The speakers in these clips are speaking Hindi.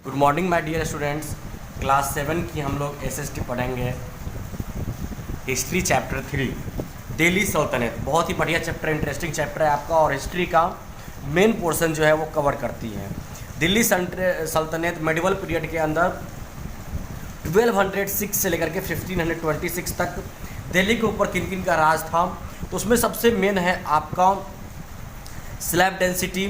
Good morning my dear students. Class 7 की हम लोग एसएसटी पढ़ेंगे। हिस्ट्री चैप्टर 3 दिल्ली सल्तनत। बहुत ही बढ़िया चैप्टर, इंटरेस्टिंग चैप्टर है आपका, और हिस्ट्री का मेन पोर्शन जो है वो कवर करती है। दिल्ली सल्तनत मेडिवल पीरियड के अंदर 1206 से लेकर के 1526 तक दिल्ली के ऊपर किन किन का राज था। तो उसमें सबसे मेन है आपका slab dynasty,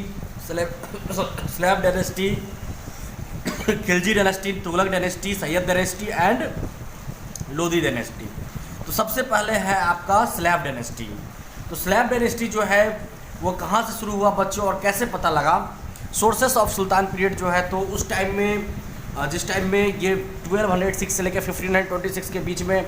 Khilji dynasty, Tughlaq dynasty, Syed dynasty and Lodhi dynasty. तो सबसे पहले है आपका स्लैब डायनेस्टी। तो स्लैब डायनेस्टी जो है वो कहाँ से शुरू हुआ बच्चों, और कैसे पता लगा? सोर्सेस ऑफ सुल्तान पीरियड जो है, तो उस टाइम में जिस टाइम में ये 1206 से लेकर 1526 के बीच में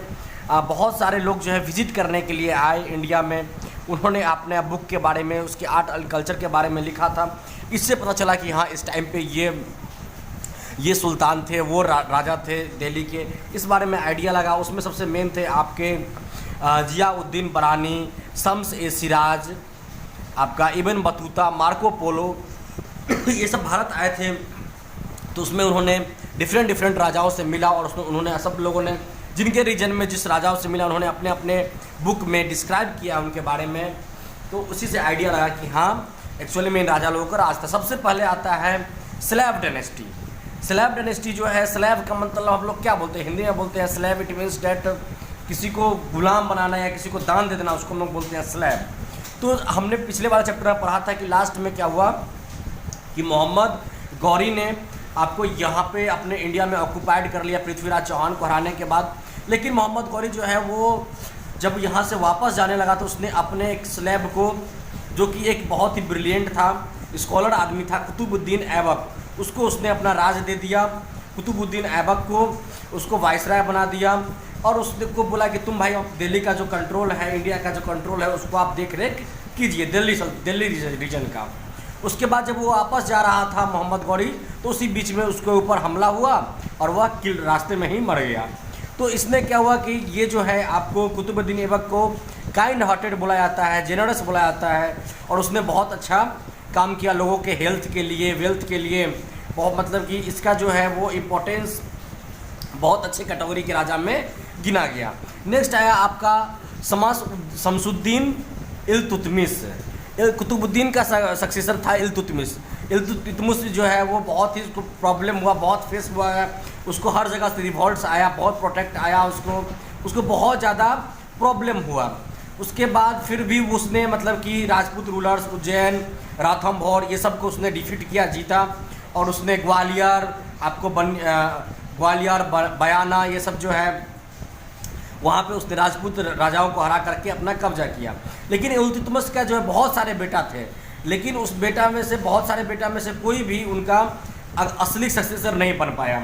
बहुत सारे लोग जो है विजिट करने के लिए आए इंडिया में। उन्होंने अपने बुक के बारे में, उसके आर्ट एंड कल्चर के बारे में लिखा था। इससे पता चला कि हाँ, इस टाइम पे ये सुल्तान थे, वो राजा थे दिल्ली के, इस बारे में आइडिया लगा। उसमें सबसे मेन थे आपके जियाउद्दीन बरानी, शम्स ए सिराज, आपका इब्न बतूता, मार्को पोलो, ये सब भारत आए थे। तो उसमें उन्होंने डिफरेंट राजाओं से मिला, और उसमें उन्होंने सब लोगों ने जिनके रीजन में जिस राजाओं से मिला उन्होंने अपने अपने बुक में डिस्क्राइब किया उनके बारे में। तो उसी से आइडिया लगा कि हाँ, एक्चुअली में इन राजा लोगों का राज था। सबसे पहले आता है स्लैब डायनेस्टी। स्लैब डायनेस्टी जो है, स्लैब का मतलब हम लोग क्या बोलते हैं, हिंदी में बोलते हैं स्लैब। इट मीन्स डेट किसी को गुलाम बनाना या किसी को दान दे देना, उसको हम लोग बोलते हैं स्लैब। तो हमने पिछले वाले चैप्टर में पढ़ा था कि लास्ट में क्या हुआ कि मोहम्मद गौरी ने आपको यहाँ पे अपने इंडिया में ऑक्यूपाइड कर लिया पृथ्वीराज चौहान को हराने के बाद। लेकिन मोहम्मद गौरी जो है वो जब यहाँ से वापस जाने लगा तो उसने अपने एक स्लैब को, जो कि एक बहुत ही ब्रिलियंट था, स्कॉलर आदमी था, कुतुबुद्दीन ऐबक, उसको उसने अपना राज दे दिया। कुतुबुद्दीन ऐबक को उसको वाइसराय बना दिया, और उसने को बोला कि तुम भाई दिल्ली का जो कंट्रोल है, इंडिया का जो कंट्रोल है, उसको आप देख रेख कीजिए, दिल्ली रीजन का। उसके बाद जब वो वापस जा रहा था मोहम्मद गौरी, तो उसी बीच में उसके ऊपर हमला हुआ और वह रास्ते में ही मर गया। तो इसमें क्या हुआ कि ये जो है आपको कुतुबुद्दीन ऐबक को काइंड हार्टेड बोला जाता है, जेनरस बोला जाता है, और उसने बहुत अच्छा काम किया लोगों के हेल्थ के लिए, वेल्थ के लिए। बहुत मतलब कि इसका जो है वो इम्पोर्टेंस बहुत अच्छे कैटेगरी के राजा में गिना गया। नेक्स्ट आया आपका शमसुद्दीन इल्तुतमिश। कुतुबुद्दीन का सक्सेसर था इल्तुतमिश। इल्तुतमिश जो है वो बहुत ही उसको प्रॉब्लम हुआ, बहुत फेस हुआ है, उसको हर जगह से रिवॉल्ट्स आया, बहुत प्रोटेक्ट आया, उसको बहुत ज़्यादा प्रॉब्लम हुआ। उसके बाद फिर भी उसने मतलब कि राजपूत रूलर्स, उज्जैन, राथमभौर, ये सब को उसने डिफीट किया, जीता, और उसने ग्वालियर, आपको ग्वालियर, बयाना, ये सब जो है वहाँ पे उसने राजपूत राजाओं को हरा करके अपना कब्जा किया। लेकिन इल्तुतमिश का जो है बहुत सारे बेटा थे, लेकिन उस बहुत सारे बेटा में से कोई भी उनका असली सक्सेसर नहीं बन पाया।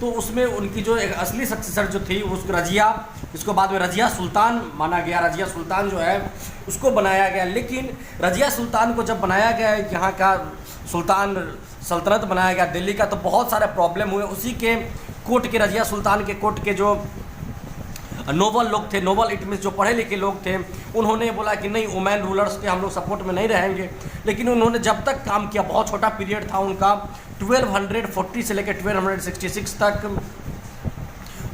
तो उसमें उनकी जो एक असली सक्सेसर जो थी उसको रजिया, इसको बाद में रजिया सुल्तान माना गया। रजिया सुल्तान जो है उसको बनाया गया। लेकिन रजिया सुल्तान को जब बनाया गया, यहाँ का सुल्तान सल्तनत बनाया गया दिल्ली का, तो बहुत सारे प्रॉब्लम हुए। उसी के कोर्ट के, रजिया सुल्तान के कोर्ट के जो नोबल लोग थे, नोबल इट मीन्स जो पढ़े लिखे लोग थे, उन्होंने बोला कि नहीं, वुमेन रूलर्स के हम लोग सपोर्ट में नहीं रहेंगे। लेकिन उन्होंने जब तक काम किया, बहुत छोटा पीरियड था उनका, 1240 से लेकर 1266 तक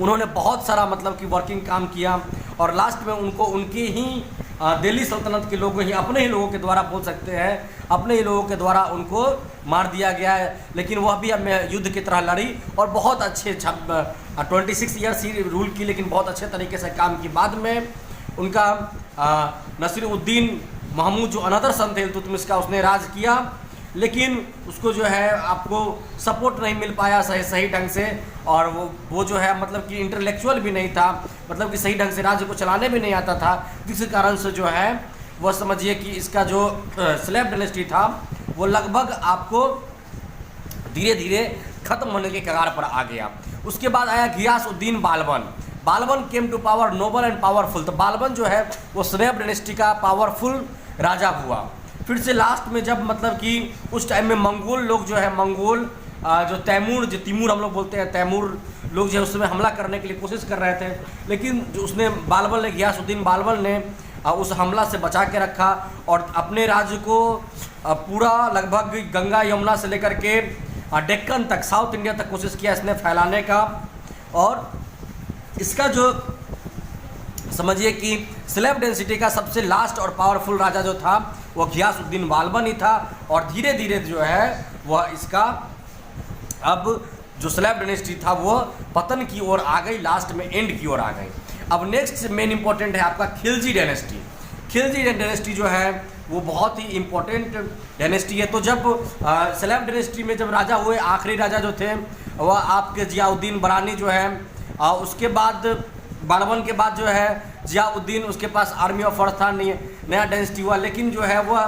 उन्होंने बहुत सारा मतलब कि वर्किंग काम किया, और लास्ट में उनको उनके ही दिल्ली सल्तनत के लोग ही, अपने ही लोगों के द्वारा बोल सकते हैं, अपने ही लोगों के द्वारा उनको मार दिया गया है। लेकिन वह भी अब युद्ध की तरह लड़ी और बहुत अच्छे 26 ईयर्स ही रूल की, लेकिन बहुत अच्छे तरीके से काम की। बाद में उनका नसीरुद्दीन महमूद जो अनदर सन थे इल्तुतमिश का, उसने राज किया, लेकिन उसको जो है आपको सपोर्ट नहीं मिल पाया सही ढंग से, और वो जो है मतलब कि इंटेलेक्चुअल भी नहीं था, मतलब कि सही ढंग से राज्य को चलाने भी नहीं आता था, जिस कारण से जो है वह समझिए कि इसका जो स्लैब डायनेस्टी था वो लगभग आपको धीरे धीरे खत्म होने के कगार पर आ गया। उसके बाद आया Ghiyasuddin Balban. Balban came to power noble and powerful. तो बालबन जो है वो स्लैब डायनेस्टी का पावरफुल राजा हुआ। फिर से लास्ट में जब मतलब कि उस टाइम में मंगोल लोग जो है, मंगोल जो तैमूर हम लोग बोलते हैं, तैमूर लोग जो है उस समय हमला करने के लिए कोशिश कर रहे थे। लेकिन जो उसने बालबन ने, घियासुद्दीन बालबन ने उस हमला से बचा के रखा, और अपने राज्य को पूरा लगभग गंगा यमुना से लेकर के डेक्कन तक, साउथ इंडिया तक कोशिश किया इसने फैलाने का। और इसका जो समझिए कि स्लैब डेंसिटी का सबसे लास्ट और पावरफुल राजा जो था वो घियासुद्दीन बाल्बन ही था। और धीरे धीरे जो है वह इसका अब जो स्लैब डेनेस्टी था वो पतन की ओर आ गई, लास्ट में एंड की ओर आ गई। अब नेक्स्ट मेन इंपॉर्टेंट है आपका खिलजी डेनेस्टी। खिलजी डेनेस्टी जो है वो बहुत ही इंपॉर्टेंट डेनेस्टी है। तो जब स्लैब डेनेस्टी में जब राजा हुए, आखिरी राजा जो थे वह आपके जियाउद्दीन बरानी जो है, उसके बाद बाल्बन के बाद जो है जियाउद्दीन, उसके पास आर्मी ऑफ अर्थ था, नया डेनेस्टी हुआ, लेकिन जो है वह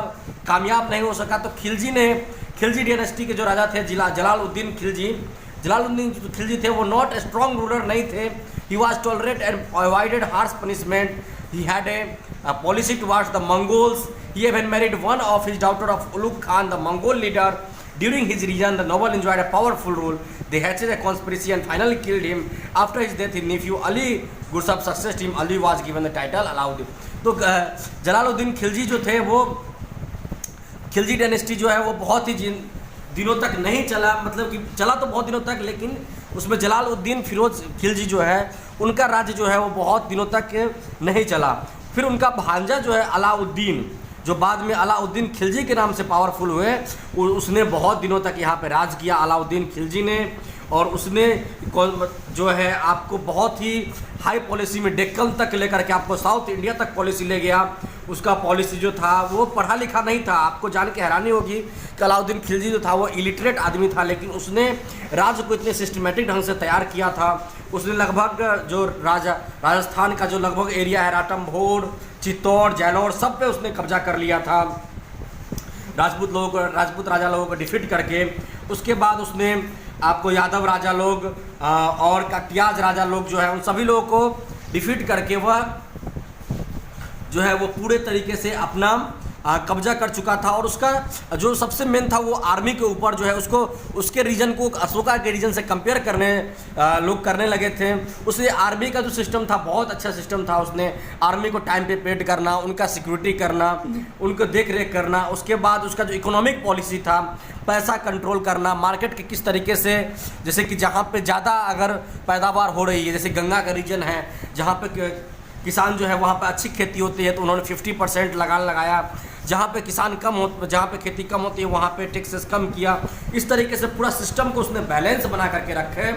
कामयाब नहीं हो सका। तो खिलजी डेनेस्टी के जो राजा थे जलालुद्दीन खिलजी थे, वो नॉट ए स्ट्रॉन्ग रूलर नहीं थे। He was tolerate and avoided harsh punishment. He had a policy towards the Mongols. He even married one of his daughter of Ulugh Khan, the Mongol leader. During his reign, the noble enjoyed a powerful rule. They hatched a conspiracy and finally killed him. After his death, his nephew Ali Gursab succeeded him. Ali was given the title Alauddin. तो जलालुद्दीन खिलजी जो थे वो खिलजी डायनेस्टी जो है वो बहुत ही दिनों तक नहीं चला, मतलब कि चला तो बहुत दिनों तक, लेकिन उसमें जलालुद्दीन फिरोज खिलजी जो है उनका राज्य जो है वो बहुत दिनों तक नहीं चला। फिर उनका भांजा जो है अलाउद्दीन, जो बाद में अलाउद्दीन खिलजी के नाम से पावरफुल हुए, उसने बहुत दिनों तक यहाँ पे राज किया अलाउद्दीन खिलजी ने। और उसने जो है आपको बहुत ही हाई पॉलिसी में डेक्कन तक लेकर के आपको साउथ इंडिया तक पॉलिसी ले गया। उसका पॉलिसी जो था वो पढ़ा लिखा नहीं था। आपको जान के हैरानी होगी कि अलाउद्दीन खिलजी जो था वो इलिटरेट आदमी था, लेकिन उसने राज्य को इतने सिस्टमेटिक ढंग से तैयार किया था। उसने लगभग जो राजस्थान का जो लगभग एरिया है, राटमभोर, चित्तौड़, जालौर, सब पे उसने कब्जा कर लिया था राजपूत राजा लोगों को डिफीट करके। उसके बाद उसने आपको यादव राजा लोग और कटियाज राजा लोग जो है उन सभी लोगों को डिफीट करके वह जो है वो पूरे तरीके से अपना कब्जा कर चुका था। और उसका जो सबसे मेन था वो आर्मी के ऊपर जो है उसको उसके रीजन को अशोका के रीजन से कंपेयर लोग करने लगे थे। उसने आर्मी का जो सिस्टम था बहुत अच्छा सिस्टम था। उसने आर्मी को टाइम पे पेड करना, उनका सिक्योरिटी करना, उनको देख रेख करना। उसके बाद उसका जो इकोनॉमिक पॉलिसी था, पैसा कंट्रोल करना, मार्केट के किस तरीके से, जैसे कि जहाँ पर ज़्यादा अगर पैदावार हो रही है, जैसे गंगा का रीजन है जहाँ पे किसान जो है वहाँ पे अच्छी खेती होती है तो उन्होंने 50% लगाया। जहाँ पे किसान जहाँ पे खेती कम होती है वहाँ पे टैक्सेस कम किया। इस तरीके से पूरा सिस्टम को उसने बैलेंस बना करके रखे।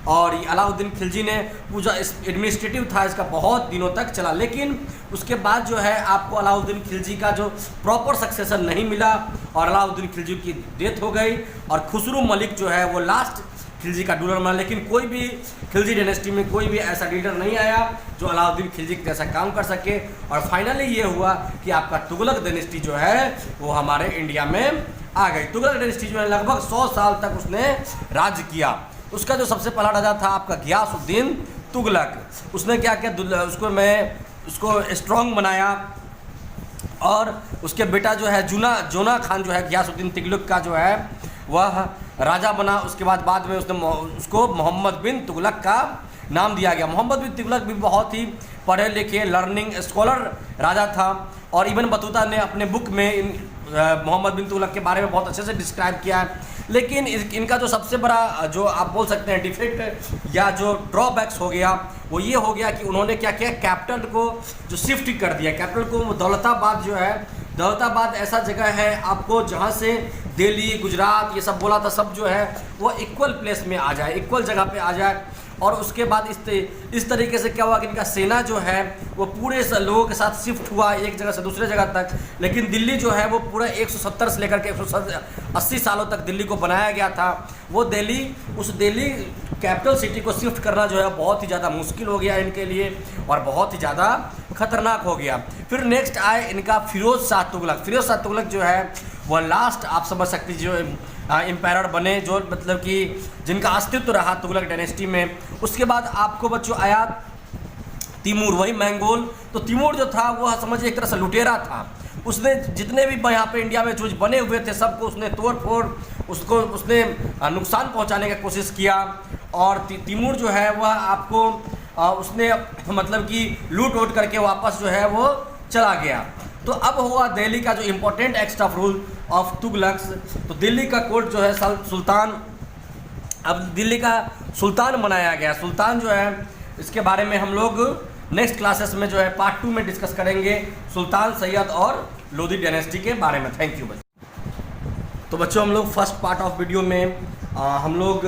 और ये अलाउद्दीन खिलजी ने पूरा एडमिनिस्ट्रेटिव था इसका बहुत दिनों तक चला। लेकिन उसके बाद जो है आपको अलाउद्दीन खिलजी का जो प्रॉपर सक्सेसन नहीं मिला और अलाउद्दीन खिलजी की डेथ हो गई। और खुसरू मलिक जो है वो लास्ट खिलजी का रूलर बना। लेकिन कोई भी खिलजी डायनेस्टी में कोई भी ऐसा लीडर नहीं आया जो अलाउद्दीन खिलजी के जैसा काम कर सके। और फाइनली ये हुआ कि आपका तुगलक डायनेस्टी जो है वो हमारे इंडिया में आ गई। तुगलक डायनेस्टी जो है लगभग 100 साल तक उसने राज किया। उसका जो सबसे पहला राजा था आपका घियासुद्दीन तुगलक। उसने क्या किया, उसको स्ट्रॉन्ग बनाया। और उसके बेटा जो है जोना खान जो है घियासुद्दीन तुगलक का जो है वह राजा बना। उसके बाद में उसने उसको मोहम्मद बिन तुगलक का नाम दिया गया। मोहम्मद बिन तुगलक भी बहुत ही पढ़े लिखे लर्निंग स्कॉलर राजा था। और इब्न बतूता ने अपने बुक में मोहम्मद बिन तुगलक के बारे में बहुत अच्छे से डिस्क्राइब किया है। लेकिन इनका जो सबसे बड़ा जो आप बोल सकते हैं डिफेक्ट या जो ड्रॉबैक्स हो गया वो ये हो गया कि उन्होंने क्या किया, कैपिटल को जो शिफ्ट कर दिया। कैपिटल को दौलताबाद जो है, दौलताबाद ऐसा जगह है आपको जहाँ से दिल्ली, गुजरात ये सब बोला था, सब जो है वो इक्वल प्लेस में आ जाए, इक्वल जगह पे आ जाए। और उसके बाद इस तरीके से क्या हुआ कि इनका सेना जो है वो पूरे लोगों के साथ शिफ्ट हुआ एक जगह से दूसरे जगह तक। लेकिन दिल्ली जो है वो पूरा 170 से लेकर के 180 सालों तक दिल्ली को बनाया गया था। वो दिल्ली कैपिटल सिटी को शिफ्ट करना जो है बहुत ही ज़्यादा मुश्किल हो गया इनके लिए और बहुत ही ज़्यादा खतरनाक हो गया। फिर नेक्स्ट आए इनका फिरोज शाह तुगलक। फिरोज शाह तुगलक जो है वह लास्ट आप समझ सकते जो एम्पायर बने, जो मतलब कि जिनका अस्तित्व रहा तुगलक डायनेस्टी में। उसके बाद आपको बच्चों आया तिमूर, वही मंगोल। तो तिमूर जो था वह समझिए एक तरह से लुटेरा था। उसने जितने भी यहाँ पे इंडिया में जो बने हुए थे सबको उसने तोड़ फोड़ उसने नुकसान पहुँचाने की कोशिश किया। और तिमूर जो है वह आपको उसने मतलब कि लूट वूट करके वापस जो है वो चला गया। तो अब हुआ दिल्ली का जो important act of rule of Tughlaqs. तो दिल्ली का कोर्ट जो है सुल्तान अब दिल्ली का सुल्तान बनाया गया। सुल्तान जो है इसके बारे में हम लोग नेक्स्ट क्लासेस में जो है पार्ट 2 में डिस्कस करेंगे, सुल्तान सैयद और लोधी डायनेस्टी के बारे में। थैंक यू बच्चों। तो बच्चों हम लोग फर्स्ट पार्ट ऑफ वीडियो में हम लोग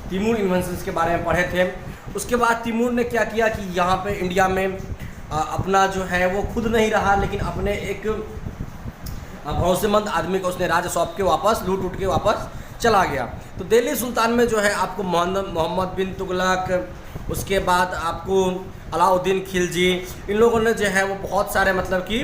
तिमूर इन्वेंशंस के बारे में पढ़े थे। उसके बाद तिमूर ने क्या किया कि यहाँ पे इंडिया में अपना जो है वो खुद नहीं रहा, लेकिन अपने एक भरोसेमंद आदमी को उसने राज्य सौंप के वापस लूट उठ के वापस चला गया। तो दिल्ली सुल्तान में जो है आपको मोहम्मद बिन तुगलक, उसके बाद आपको अलाउद्दीन खिलजी, इन लोगों ने जो है वो बहुत सारे मतलब कि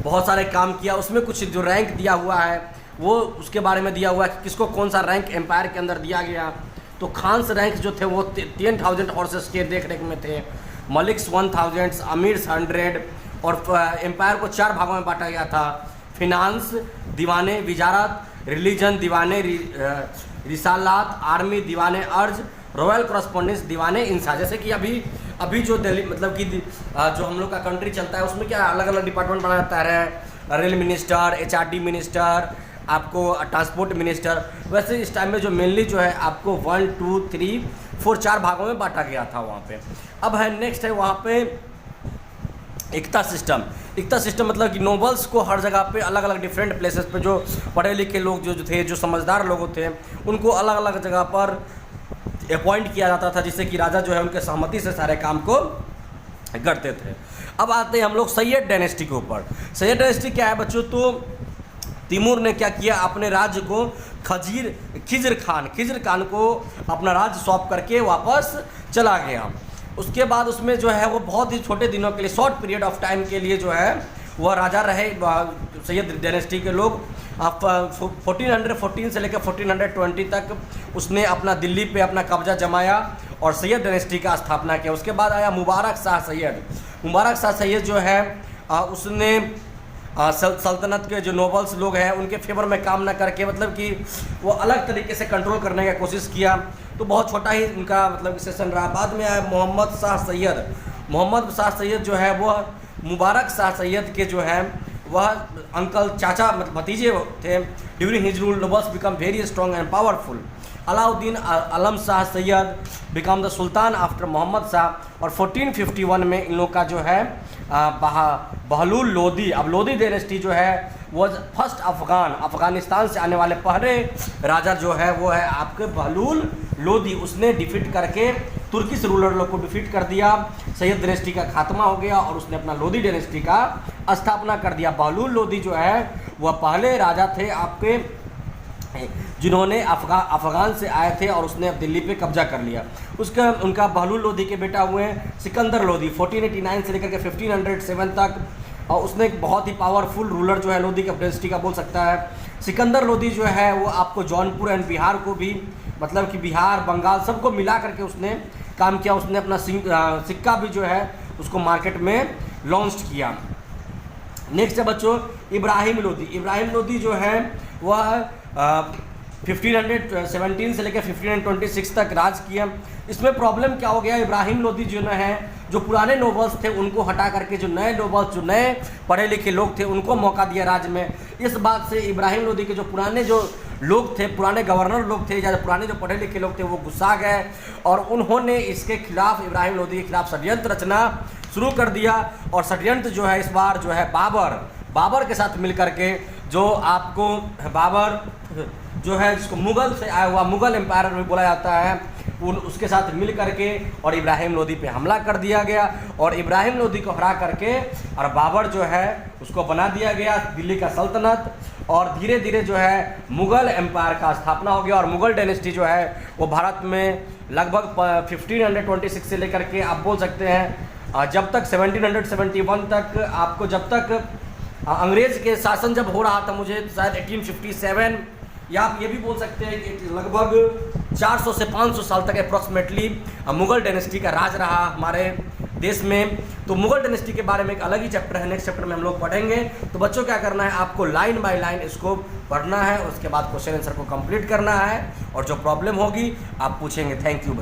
बहुत सारे काम किया। उसमें कुछ जो रैंक दिया हुआ है वो उसके बारे में दिया हुआ है कि किसको कौन सा रैंक एम्पायर के अंदर दिया गया। तो खान्स रैंक जो थे वो 10,000 हॉर्सेस के देख रेख में थे, मलिक्स 1000, अमीर्स 100, और एम्पायर को 4 भागों में बांटा गया था। फिनांस, दीवाने विजारत, रिलीजन दीवाने रिसालात, आर्मी दीवाने अर्ज, रॉयल करस्पॉन्डेंस दीवाने इंसा। जैसे कि अभी जो दिल्ली मतलब कि जो हम लोग का कंट्री चलता है उसमें क्या अलग अलग डिपार्टमेंट बनाया जाता है, रेल मिनिस्टर, HRD मिनिस्टर, आपको ट्रांसपोर्ट मिनिस्टर। वैसे इस टाइम में जो मेनली जो है आपको 1, 2, 3, 4 4 भागों में बांटा गया था वहाँ पे। अब है नेक्स्ट है वहाँ पे एकता सिस्टम। एकता सिस्टम मतलब कि नोबल्स को हर जगह पे अलग अलग डिफरेंट प्लेसेस पे जो पढ़े लिखे लोग जो थे, जो समझदार लोग थे, उनको अलग अलग जगह पर अपॉइंट किया जाता था, जिससे कि राजा जो है उनके सहमति से सारे काम को करते थे। अब आते हैं हम लोग सैयद डायनेस्टी के ऊपर। सैयद डायनेस्टी क्या है बच्चों? तो तिमूर ने क्या किया, अपने राज्य को खिजर खान को अपना राज्य सौंप करके वापस चला गया। उसके बाद उसमें जो है वो बहुत ही छोटे दिनों के लिए, शॉर्ट पीरियड ऑफ टाइम के लिए जो है वह राजा रहे सैयद डायनेस्टी के लोग। 1414 से लेकर 1420 तक उसने अपना दिल्ली पे अपना कब्जा जमाया और सैयद डायनेस्टी का स्थापना किया। उसके बाद आया मुबारक शाह सैयद। मुबारक शाह सैयद जो है उसने सल्तनत के जो नोबल्स लोग हैं उनके फेवर में काम ना करके मतलब कि वो अलग तरीके से कंट्रोल करने की कोशिश किया। तो बहुत छोटा ही उनका मतलब सेशन रहा। बाद में आया मोहम्मद शाह सैयद। मोहम्मद शाह सैयद जो है वह मुबारक शाह सैयद के जो है वह अंकल चाचा मतलब भतीजे थे। During his rule nobles become very strong and powerful. Alauddin Alam Shah Sayyid become the sultan after Muhammad Shah. और 1451 में इन लोग का जो है बहलूल लोधी। अब लोधी डायनेस्टी जो है वो फर्स्ट अफगानिस्तान से आने वाले पहले राजा जो है वो है आपके बहलूल लोधी। उसने डिफीट करके तुर्किश रूलर लोग को डिफीट कर दिया। सैयद डायनेस्टी का खात्मा हो गया और उसने अपना लोधी डायनेस्टी का स्थापना कर दिया। बहलूल लोधी जो है वह पहले राजा थे आपके जिन्होंने अफगान से आए थे और उसने अब दिल्ली पे कब्जा कर लिया। उसका उनका बहलूल लोधी के बेटा हुए हैं सिकंदर लोधी 1489 से लेकर के 1507 तक। और उसने एक बहुत ही पावरफुल रूलर जो है लोधी का डायनेस्टी का बोल सकता है। सिकंदर लोधी जो है वो आपको जौनपुर एंड बिहार को भी मतलब कि बिहार बंगाल सबको मिला करके उसने काम किया। उसने अपना सिक्का भी जो है उसको मार्केट में लॉन्च किया। नेक्स्ट है बच्चों इब्राहिम लोधी। इब्राहिम लोधी जो है वह 1517 से लेकर 1526 तक राज किया। इसमें प्रॉब्लम क्या हो गया, इब्राहिम लोधी जो है जो पुराने नोबल्स थे उनको हटा करके जो नए नोबल्स जो नए पढ़े लिखे लोग थे उनको मौका दिया राज में। इस बात से इब्राहिम लोधी के जो पुराने जो लोग थे, पुराने गवर्नर लोग थे या पुराने जो पढ़े लिखे लोग थे वो गुस्सा गए और उन्होंने इसके खिलाफ इब्राहिम लोधी के खिलाफ षड्यंत्र रचना शुरू कर दिया। और षड्यंत्र जो है इस बार जो है बाबर के साथ मिल करके जो आपको बाबर जो है जिसको मुगल से आया हुआ मुगल एम्पायर भी बोला जाता है उसके साथ मिल करके और इब्राहिम लोधी पे हमला कर दिया गया। और इब्राहिम लोधी को हरा करके और बाबर जो है उसको बना दिया गया दिल्ली का सल्तनत। और धीरे धीरे जो है मुगल एम्पायर का स्थापना हो गया। और मुगल डायनेस्टी जो है वो भारत में लगभग 1526 से लेकर के आप बोल सकते हैं जब तक 1771 तक आपको जब तक अंग्रेज़ के शासन जब हो रहा था, मुझे शायद 1857 या आप ये भी बोल सकते हैं कि लगभग 400 से 500 साल तक अप्रॉक्सीमेटली मुगल डायनेस्टी का राज रहा हमारे देश में। तो मुगल डायनेस्टी के बारे में एक अलग ही चैप्टर है, नेक्स्ट चैप्टर में हम लोग पढ़ेंगे। तो बच्चों क्या करना है, आपको लाइन बाय लाइन इसको पढ़ना है, उसके बाद क्वेश्चन आंसर को कंप्लीट करना है और जो प्रॉब्लम होगी आप पूछेंगे। Thank you.